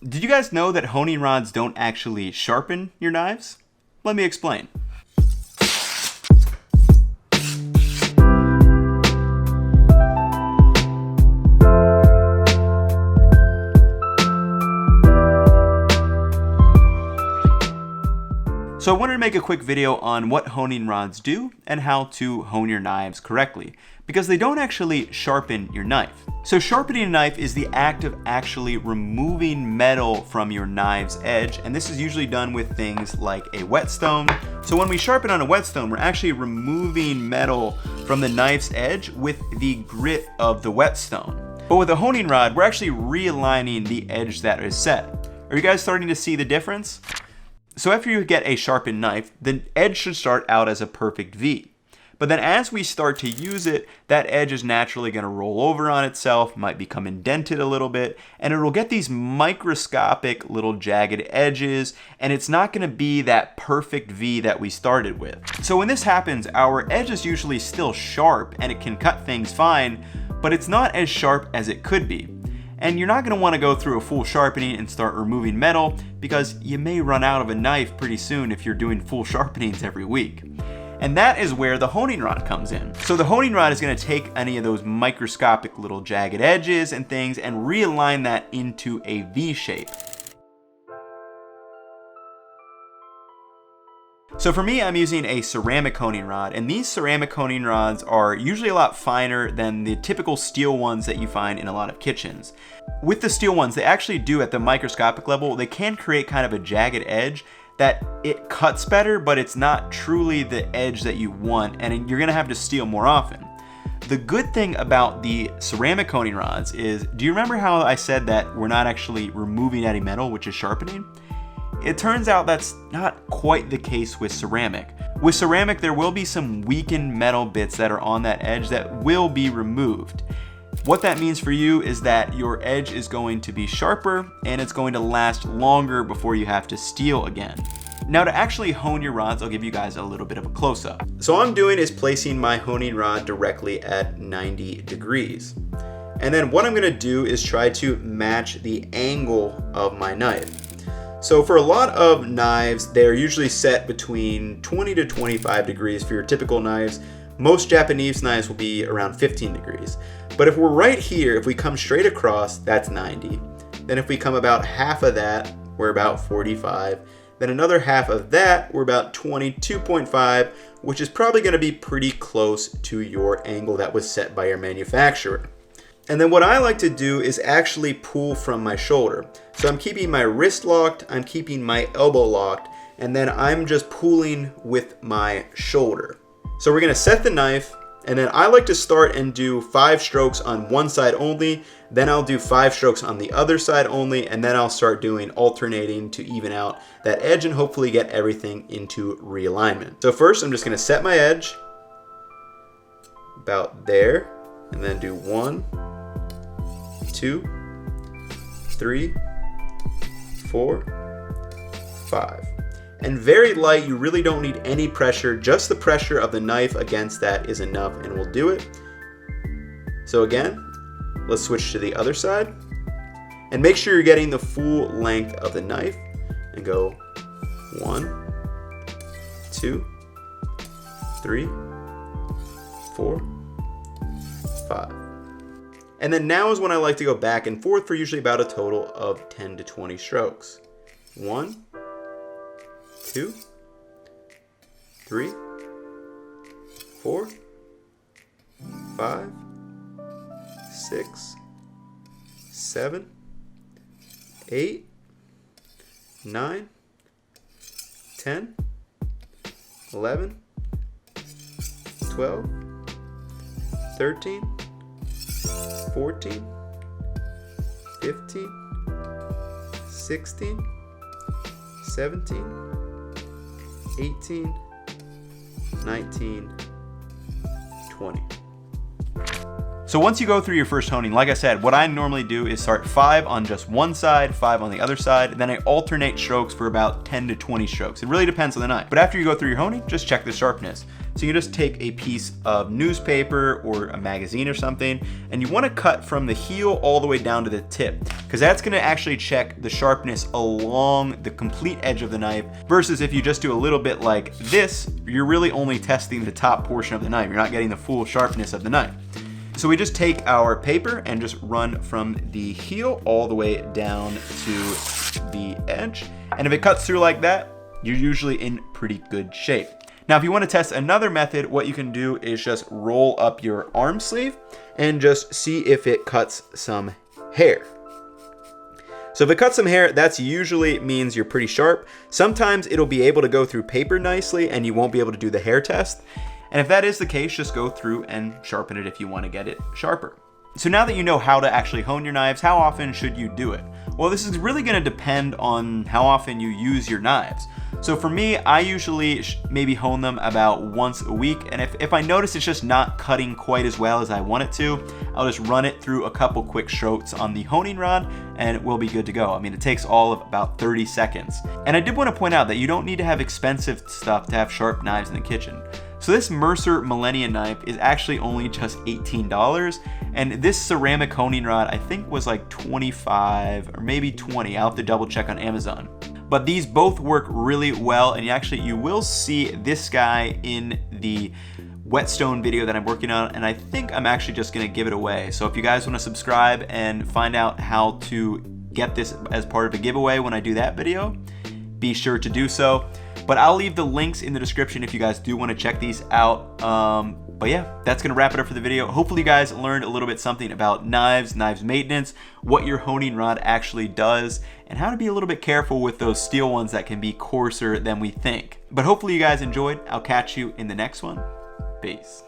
Did you guys know that honing rods don't actually sharpen your knives? Let me explain. So I wanted to make a quick video on what honing rods do and how to hone your knives correctly, because they don't actually sharpen your knife. So sharpening a knife is the act of actually removing metal from your knife's edge, and this is usually done with things like a whetstone. So when we sharpen on a whetstone, we're actually removing metal from the knife's edge with the grit of the whetstone. But with a honing rod, we're actually realigning the edge that is set. Are you guys starting to see the difference? So after you get a sharpened knife, the edge should start out as a perfect V. But then as we start to use it, that edge is naturally going to roll over on itself, might become indented a little bit, and it'll get these microscopic little jagged edges, and it's not going to be that perfect V that we started with. So when this happens, our edge is usually still sharp and it can cut things fine, but it's not as sharp as it could be. And you're not going to want to go through a full sharpening and start removing metal, because you may run out of a knife pretty soon if you're doing full sharpenings every week. And that is where the honing rod comes in. So the honing rod is going to take any of those microscopic little jagged edges and things and realign that into a V shape. So for me, I'm using a ceramic honing rod, and these ceramic honing rods are usually a lot finer than the typical steel ones that you find in a lot of kitchens. With the steel ones, they actually do, at the microscopic level, they can create kind of a jagged edge that it cuts better, but it's not truly the edge that you want, and you're gonna have to steel more often. The good thing about the ceramic honing rods is, do you remember how I said that we're not actually removing any metal, which is sharpening? It turns out that's not quite the case with ceramic. With ceramic, there will be some weakened metal bits that are on that edge that will be removed. What that means for you is that your edge is going to be sharper and it's going to last longer before you have to steel again. Now, to actually hone your rods, I'll give you guys a little bit of a close-up. So all I'm doing is placing my honing rod directly at 90 degrees. And then what I'm gonna do is try to match the angle of my knife. So for a lot of knives, they're usually set between 20 to 25 degrees for your typical knives. Most Japanese knives will be around 15 degrees. But if we're right here, if we come straight across, that's 90. Then if we come about half of that, we're about 45. Then another half of that, we're about 22.5, which is probably gonna be pretty close to your angle that was set by your manufacturer. And then what I like to do is actually pull from my shoulder. So I'm keeping my wrist locked, I'm keeping my elbow locked, and then I'm just pulling with my shoulder. So we're gonna set the knife, and then I like to start and do 5 strokes on one side only, then I'll do 5 strokes on the other side only, and then I'll start doing alternating to even out that edge and hopefully get everything into realignment. So first I'm just gonna set my edge about there, and then do 1, 2, 3, 4, 5. And very light, you really don't need any pressure, just the pressure of the knife against that is enough and we'll do it. So again, let's switch to the other side. And make sure you're getting the full length of the knife and go 1, 2, 3, 4, 5. And then now is when I like to go back and forth for usually about a total of 10 to 20 strokes. 1, 2, 3, 4, 5, 6, 7, 8, 9, 10, 11, 12, 13, 14, 15, 16, 17, 18, 19, 20. So once you go through your first honing, like I said, what I normally do is start 5 on just one side, 5 on the other side, and then I alternate strokes for about 10 to 20 strokes. It really depends on the knife. But after you go through your honing, just check the sharpness. So you just take a piece of newspaper or a magazine or something, and you want to cut from the heel all the way down to the tip, because that's going to actually check the sharpness along the complete edge of the knife, versus if you just do a little bit like this, you're really only testing the top portion of the knife. You're not getting the full sharpness of the knife. So we just take our paper and just run from the heel all the way down to the edge. And if it cuts through like that, you're usually in pretty good shape. Now, if you want to test another method, what you can do is just roll up your arm sleeve and just see if it cuts some hair. So if it cuts some hair, that's usually means you're pretty sharp. Sometimes it'll be able to go through paper nicely and you won't be able to do the hair test. And if that is the case, just go through and sharpen it if you want to get it sharper. So now that you know how to actually hone your knives, how often should you do it? Well, this is really going to depend on how often you use your knives. So for me, I usually maybe hone them about once a week. And if I notice it's just not cutting quite as well as I want it to, I'll just run it through a couple quick strokes on the honing rod and we'll be good to go. I mean, it takes all of about 30 seconds. And I did want to point out that you don't need to have expensive stuff to have sharp knives in the kitchen. So this Mercer Millennium knife is actually only just $18, and this ceramic honing rod I think was like $25 or maybe $20. I'll have to double check on Amazon. But these both work really well, and you will see this guy in the whetstone video that I'm working on, and I think I'm actually just gonna give it away. So if you guys wanna subscribe and find out how to get this as part of a giveaway when I do that video, be sure to do so. But I'll leave the links in the description if you guys do want to check these out. But yeah, that's going to wrap it up for the video. Hopefully you guys learned a little bit something about knives maintenance, what your honing rod actually does, and how to be a little bit careful with those steel ones that can be coarser than we think. But hopefully you guys enjoyed. I'll catch you in the next one. Peace.